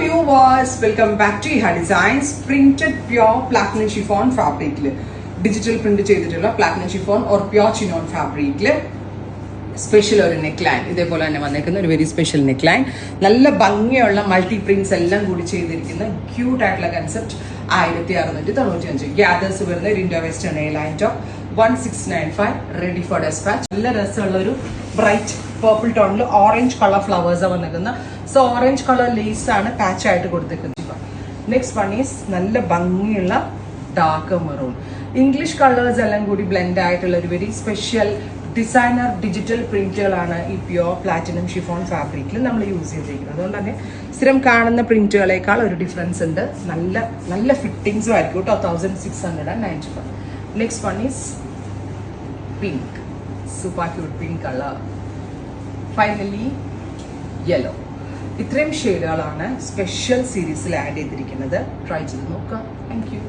viewers, welcome back to Iha Designs. Printed pure platinum chiffon fabric digital print ചെയ്തിട്ടുള്ള platinum chiffon or pure chinon fabric special ഒരു neck line ഇതേപോലെ തന്നെ വന്നേക്കുന്ന ഒരു very special neck line നല്ല ഭംഗിയുള്ള multi prints എല്ലാം കൂടി ചെയ്തിരിക്കുന്ന ക്യൂട്ട് ആയിട്ടുള്ള കൺസെപ്റ്റ് 1695 ഗ്യാദേഴ്സ് വരുന്ന ഒരു Indo western A line top 1695 ready for dispatch. നല്ല രസമുള്ള ഒരു ബ്രൈറ്റ് പേർപ്പിൾ ടോണിൽ ഓറഞ്ച് കളർ ഫ്ലവേഴ്സ് വന്നിരിക്കുന്നത്. സോ ഓറഞ്ച് കളർ ലേസ് ആണ് പാച്ച് ആയിട്ട് കൊടുത്തിരിക്കുന്നത്. നെക്സ്റ്റ് വൺ ഈസ് നല്ല ഭംഗിയുള്ള ഡാർക്ക് മെറൂൺ. ഇംഗ്ലീഷ് കളേഴ്സ് എല്ലാം കൂടി ബ്ലെൻഡ് ആയിട്ടുള്ള ഒരു വെരി സ്പെഷ്യൽ ഡിസൈനർ ഡിജിറ്റൽ പ്രിന്റുകളാണ് ഈ പ്യോർ പ്ലാറ്റിനം ഷിഫോൺ ഫാബ്രിക്കിൽ നമ്മൾ യൂസ് ചെയ്തിരിക്കുന്നത്. അതുകൊണ്ട് തന്നെ സ്ഥിരം കാണുന്ന പ്രിന്റുകളേക്കാൾ ഒരു ഡിഫറൻസ് ഉണ്ട്. നല്ല നല്ല ഫിറ്റിങ്സും ആയിരിക്കും കേട്ടോ. 1695. Next one is pink, super cute pink colour. Finally yellow. ഇത്രയും ഷെയ്ഡുകളാണ് സ്പെഷ്യൽ സീരീസിൽ ആഡ് ചെയ്തിരിക്കുന്നത്. ട്രൈ ചെയ്ത് നോക്കാം. Thank you.